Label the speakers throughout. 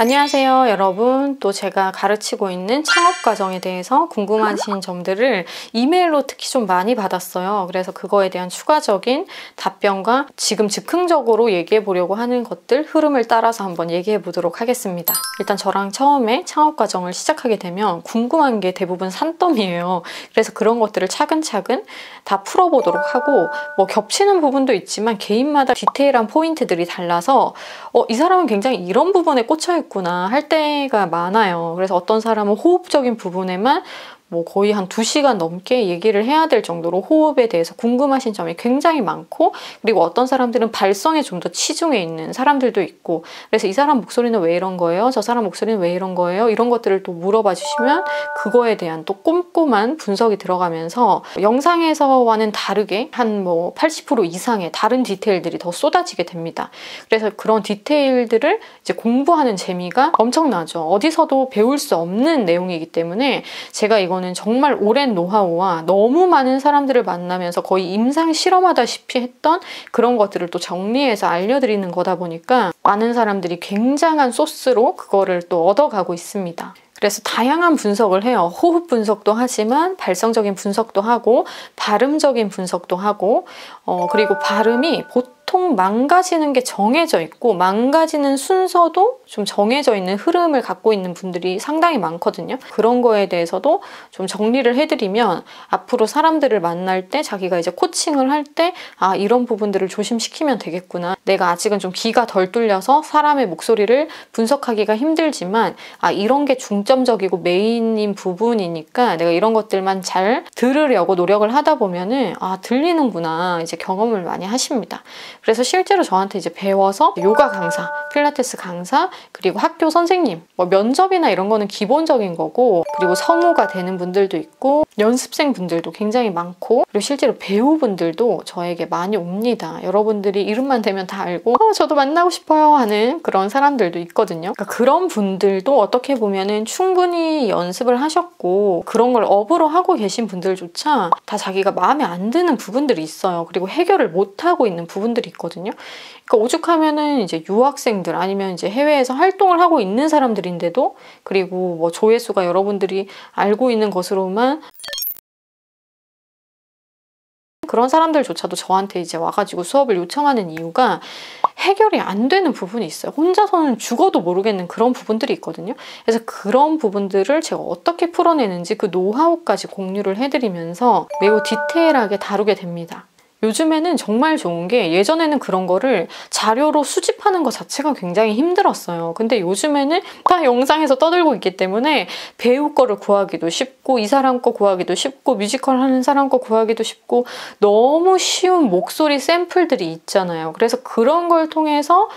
Speaker 1: 안녕하세요 여러분. 또 제가 가르치고 있는 창업 과정에 대해서 궁금하신 점들을 이메일로 특히 좀 많이 받았어요. 그래서 그거에 대한 추가적인 답변과 지금 즉흥적으로 얘기해 보려고 하는 것들 흐름을 따라서 한번 얘기해 보도록 하겠습니다. 일단 저랑 처음에 창업 과정을 시작하게 되면 궁금한 게 대부분 산더미예요. 그래서 그런 것들을 차근차근 다 풀어보도록 하고, 뭐 겹치는 부분도 있지만 개인마다 디테일한 포인트들이 달라서 이 사람은 굉장히 이런 부분에 꽂혀있구나 할 때가 많아요. 그래서 어떤 사람은 호흡적인 부분에만 뭐 거의 한 2시간 넘게 얘기를 해야 될 정도로 호흡에 대해서 궁금하신 점이 굉장히 많고, 그리고 어떤 사람들은 발성에 좀 더 치중해 있는 사람들도 있고, 그래서 이 사람 목소리는 왜 이런 거예요? 저 사람 목소리는 왜 이런 거예요? 이런 것들을 또 물어봐 주시면 그거에 대한 또 꼼꼼한 분석이 들어가면서 영상에서와는 다르게 한 뭐 80% 이상의 다른 디테일들이 더 쏟아지게 됩니다. 그래서 그런 디테일들을 이제 공부하는 재미가 엄청나죠. 어디서도 배울 수 없는 내용이기 때문에 제가 이거는 정말 오랜 노하우와 너무 많은 사람들을 만나면서 거의 임상 실험하다시피 했던 그런 것들을 또 정리해서 알려드리는 거다 보니까 많은 사람들이 굉장한 소스로 그거를 또 얻어가고 있습니다. 그래서 다양한 분석을 해요. 호흡 분석도 하지만 발성적인 분석도 하고 발음적인 분석도 하고, 그리고 발음이 보통 망가지는 게 정해져 있고 망가지는 순서도 좀 정해져 있는 흐름을 갖고 있는 분들이 상당히 많거든요. 그런 거에 대해서도 좀 정리를 해드리면 앞으로 사람들을 만날 때, 자기가 이제 코칭을 할 때 이런 부분들을 조심시키면 되겠구나. 내가 아직은 좀 귀가 덜 뚫려서 사람의 목소리를 분석하기가 힘들지만 이런 게 중점적이고 메인인 부분이니까 내가 이런 것들만 잘 들으려고 노력을 하다 보면은 들리는구나 이제 경험을 많이 하십니다. 그래서 실제로 저한테 이제 배워서 요가 강사, 필라테스 강사, 그리고 학교 선생님, 뭐 면접이나 이런 거는 기본적인 거고, 그리고 성우가 되는 분들도 있고 연습생 분들도 굉장히 많고, 그리고 실제로 배우분들도 저에게 많이 옵니다. 여러분들이 이름만 대면 다 알고 저도 만나고 싶어요 하는 그런 사람들도 있거든요. 그러니까 그런 분들도 어떻게 보면은 충분히 연습을 하셨고 그런 걸 업으로 하고 계신 분들조차 다 자기가 마음에 안 드는 부분들이 있어요. 그리고 해결을 못 하고 있는 부분들이 있거든요. 그러니까 오죽하면은 이제 유학생들 아니면 이제 해외에서 활동을 하고 있는 사람들인데도, 그리고 뭐 조회수가 여러분들이 알고 있는 것으로만 그런 사람들조차도 저한테 이제 와가지고 수업을 요청하는 이유가 해결이 안 되는 부분이 있어요. 혼자서는 죽어도 모르겠는 그런 부분들이 있거든요. 그래서 그런 부분들을 제가 어떻게 풀어내는지 그 노하우까지 공유를 해드리면서 매우 디테일하게 다루게 됩니다. 요즘에는 정말 좋은 게, 예전에는 그런 거를 자료로 수집하는 것 자체가 굉장히 힘들었어요. 근데 요즘에는 다 영상에서 떠들고 있기 때문에 배우 거를 구하기도 쉽고, 이 사람 거 구하기도 쉽고, 뮤지컬 하는 사람 거 구하기도 쉽고, 너무 쉬운 목소리 샘플들이 있잖아요. 그래서 그런 걸 통해서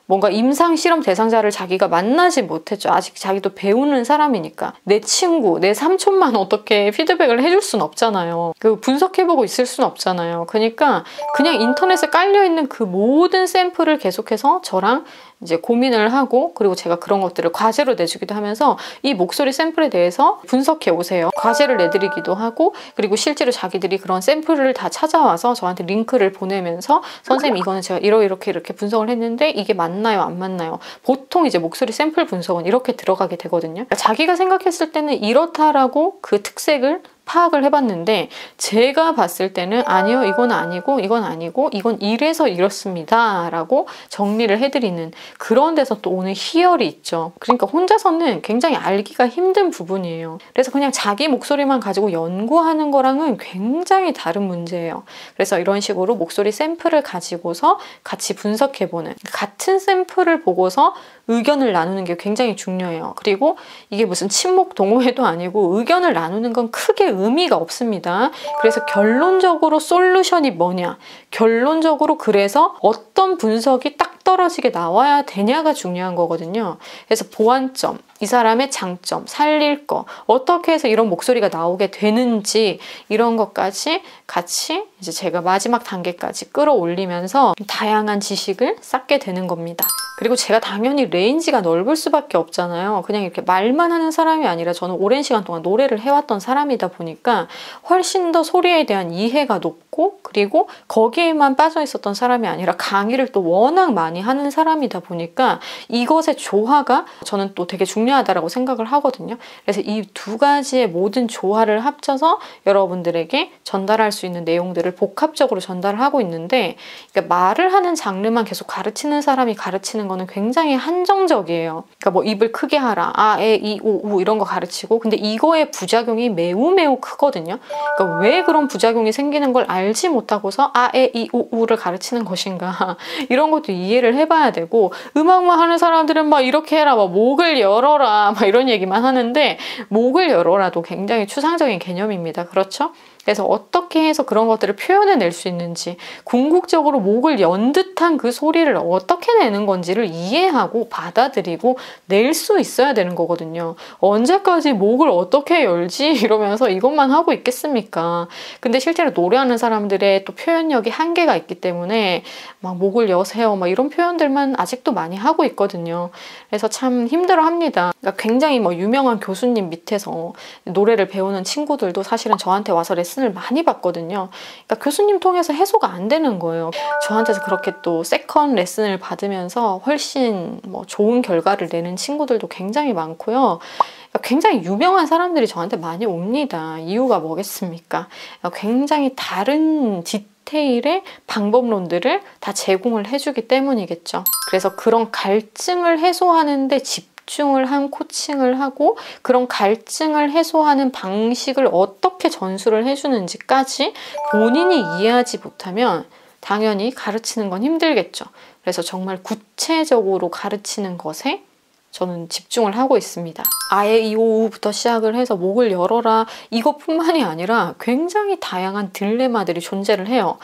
Speaker 1: 뭔가 임상 실험 대상자를 자기가 만나지 못했죠. 아직 자기도 배우는 사람이니까. 내 친구, 내 삼촌만 어떻게 피드백을 해줄 순 없잖아요. 그 분석해보고 있을 순 없잖아요. 그러니까 그냥 인터넷에 깔려있는 그 모든 샘플을 계속해서 저랑 이제 고민을 하고, 그리고 제가 그런 것들을 과제로 내주기도 하면서 이 목소리 샘플에 대해서 분석해 오세요. 과제를 내드리기도 하고, 그리고 실제로 자기들이 그런 샘플을 다 찾아와서 저한테 링크를 보내면서 선생님 이거는 제가 이렇게 분석을 했는데 이게 맞나요? 안 맞나요? 보통 이제 목소리 샘플 분석은 이렇게 들어가게 되거든요. 그러니까 자기가 생각했을 때는 이렇다라고 그 특색을 파악을 해봤는데 제가 봤을 때는 아니요, 이건 아니고 이건 아니고 이건 이래서 이렇습니다 라고 정리를 해드리는 그런 데서 또 오는 희열이 있죠. 그러니까 혼자서는 굉장히 알기가 힘든 부분이에요. 그래서 그냥 자기 목소리만 가지고 연구하는 거랑은 굉장히 다른 문제예요. 그래서 이런 식으로 목소리 샘플을 가지고서 같이 분석해보는, 같은 샘플을 보고서 의견을 나누는 게 굉장히 중요해요. 그리고 이게 무슨 친목 동호회도 아니고 의견을 나누는 건 크게 의미가 없습니다. 그래서 결론적으로 솔루션이 뭐냐, 결론적으로 그래서 어떤 분석이 딱 떨어지게 나와야 되냐가 중요한 거거든요. 그래서 보완점, 이 사람의 장점, 살릴 거, 어떻게 해서 이런 목소리가 나오게 되는지 이런 것까지 같이 이제 제가 마지막 단계까지 끌어올리면서 다양한 지식을 쌓게 되는 겁니다. 그리고 제가 당연히 레인지가 넓을 수밖에 없잖아요. 그냥 이렇게 말만 하는 사람이 아니라 저는 오랜 시간 동안 노래를 해왔던 사람이다 보니까 훨씬 더 소리에 대한 이해가 높고, 그리고 거기에만 빠져 있었던 사람이 아니라 강의를 또 워낙 많이 하는 사람이다 보니까 이것의 조화가 저는 또 되게 중요하다고 생각을 하거든요. 그래서 이 두 가지의 모든 조화를 합쳐서 여러분들에게 전달할 수 있는 내용들을 복합적으로 전달을 하고 있는데, 그러니까 말을 하는 장르만 계속 가르치는 사람이 가르치는 거는 굉장히 한정적이에요. 그러니까 뭐 입을 크게 하라, 아, 에, 이, 오, 우 이런 거 가르치고, 근데 이거의 부작용이 매우 크거든요. 그러니까 왜 그런 부작용이 생기는 걸 알지 못하고서 아, 에, 이, 오, 우를 가르치는 것인가 이런 것도 이해를 해봐야 되고, 음악만 하는 사람들은 막 이렇게 해라, 막 목을 열어라 막 이런 얘기만 하는데, 목을 열어라도 굉장히 추상적인 개념입니다. 그렇죠? 그래서 어떻게 해서 그런 것들을 표현해낼 수 있는지, 궁극적으로 목을 연 듯한 그 소리를 어떻게 내는 건지를 이해하고 받아들이고 낼 수 있어야 되는 거거든요. 언제까지 목을 어떻게 열지? 이러면서 이것만 하고 있겠습니까? 근데 실제로 노래하는 사람들의 또 표현력이 한계가 있기 때문에 막 목을 여세요 막 이런 표현들만 아직도 많이 하고 있거든요. 그래서 참 힘들어합니다. 그러니까 굉장히 뭐 유명한 교수님 밑에서 노래를 배우는 친구들도 사실은 저한테 와서 레슨을 많이 받거든요. 그러니까 교수님 통해서 해소가 안 되는 거예요. 저한테서 그렇게 또 세컨 레슨을 받으면서 훨씬 뭐 좋은 결과를 내는 친구들도 굉장히 많고요. 그러니까 굉장히 유명한 사람들이 저한테 많이 옵니다. 이유가 뭐겠습니까? 굉장히 다른 디테일의 방법론들을 다 제공을 해주기 때문이겠죠. 그래서 그런 갈증을 해소하는데 집중을 한 코칭을 하고, 그런 갈증을 해소하는 방식을 어떻게 전수를 해주는지까지 본인이 이해하지 못하면 당연히 가르치는 건 힘들겠죠. 그래서 정말 구체적으로 가르치는 것에 저는 집중을 하고 있습니다. 아예 이오우부터 시작을 해서 목을 열어라 이것뿐만이 아니라 굉장히 다양한 딜레마들이 존재를 해요.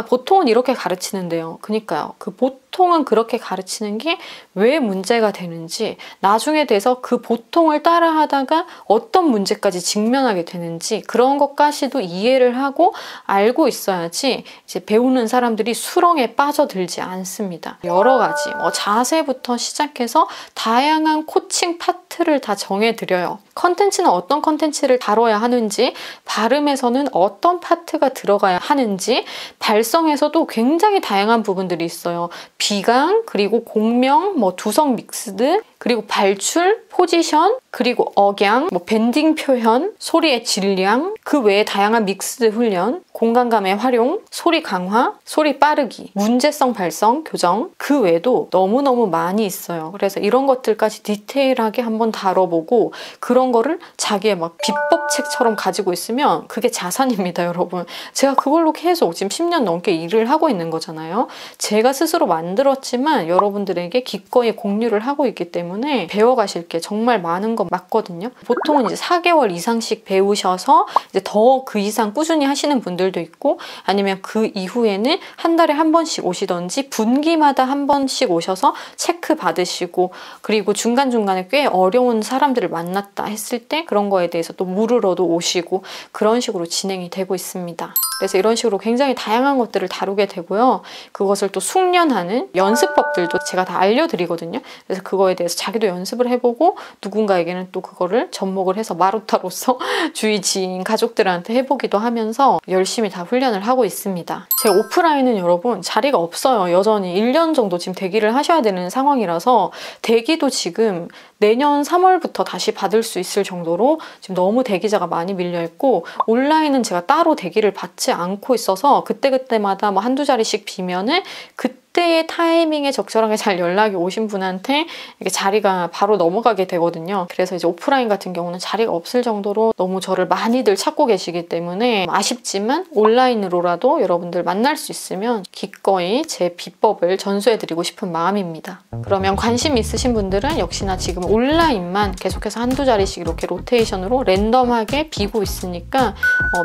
Speaker 1: 보통은 이렇게 가르치는데요. 그러니까요. 그 보통은 그렇게 가르치는 게 왜 문제가 되는지, 나중에 돼서 그 보통을 따라 하다가 어떤 문제까지 직면하게 되는지, 그런 것까지도 이해를 하고 알고 있어야지 이제 배우는 사람들이 수렁에 빠져들지 않습니다. 여러 가지 자세부터 시작해서 다양한 코칭 파트를 다 정해드려요. 컨텐츠는 어떤 컨텐츠를 다뤄야 하는지, 발음에서는 어떤 파트가 들어가야 하는지, 발성에서도 굉장히 다양한 부분들이 있어요. 비강, 그리고 공명, 두성 믹스드, 그리고 발출, 포지션, 그리고 억양, 밴딩 표현, 소리의 질량, 그 외에 다양한 믹스드 훈련, 공간감의 활용, 소리 강화, 소리 빠르기, 문제성 발성, 교정, 그 외에도 너무너무 많이 있어요. 그래서 이런 것들까지 디테일하게 한번 다뤄보고, 그런 거를 자기의 비법책처럼 가지고 있으면 그게 자산입니다, 여러분. 제가 그걸로 계속 지금 10년 넘게 일을 하고 있는 거잖아요. 제가 스스로 만들었지만 여러분들에게 기꺼이 공유를 하고 있기 때문에 배워가실 게 정말 많은 건 맞거든요. 보통은 이제 4개월 이상씩 배우셔서 이제 더 그 이상 꾸준히 하시는 분들도 있고, 아니면 그 이후에는 한 달에 한 번씩 오시던지 분기마다 한 번씩 오셔서 체크 받으시고, 그리고 중간중간에 꽤 어려운 사람들을 만났다 했을 때 그런 거에 대해서 또 물으러도 오시고, 그런 식으로 진행이 되고 있습니다. 그래서 이런 식으로 굉장히 다양한 것들을 다루게 되고요. 그것을 또 숙련하는 연습법들도 제가 다 알려드리거든요. 그래서 그거에 대해서 자기도 연습을 해보고, 누군가에게는 또 그거를 접목을 해서 마루타로서 주위 지인, 가족들한테 해보기도 하면서 열심히 다 훈련을 하고 있습니다. 제가 오프라인은 여러분 자리가 없어요. 여전히 1년 정도 지금 대기를 하셔야 되는 상황이라서, 대기도 지금 내년 3월부터 다시 받을 수 있을 정도로 지금 너무 대기자가 많이 밀려있고, 온라인은 제가 따로 대기를 받지 않고 있어서 그때그때마다 한두 자리씩 비면은 그때의 타이밍에 적절하게 잘 연락이 오신 분한테 이렇게 자리가 바로 넘어가게 되거든요. 그래서 이제 오프라인 같은 경우는 자리가 없을 정도로 너무 저를 많이들 찾고 계시기 때문에 아쉽지만 온라인으로라도 여러분들 만날 수 있으면 기꺼이 제 비법을 전수해드리고 싶은 마음입니다. 그러면 관심 있으신 분들은 역시나 지금 온라인만 계속해서 한두 자리씩 이렇게 로테이션으로 랜덤하게 비고 있으니까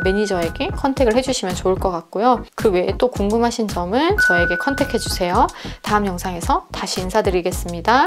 Speaker 1: 매니저에게 컨택을 해주시면 좋을 것 같고요. 그 외에 또 궁금하신 점은 저에게 컨택해주세요. 다음 영상에서 다시 인사드리겠습니다.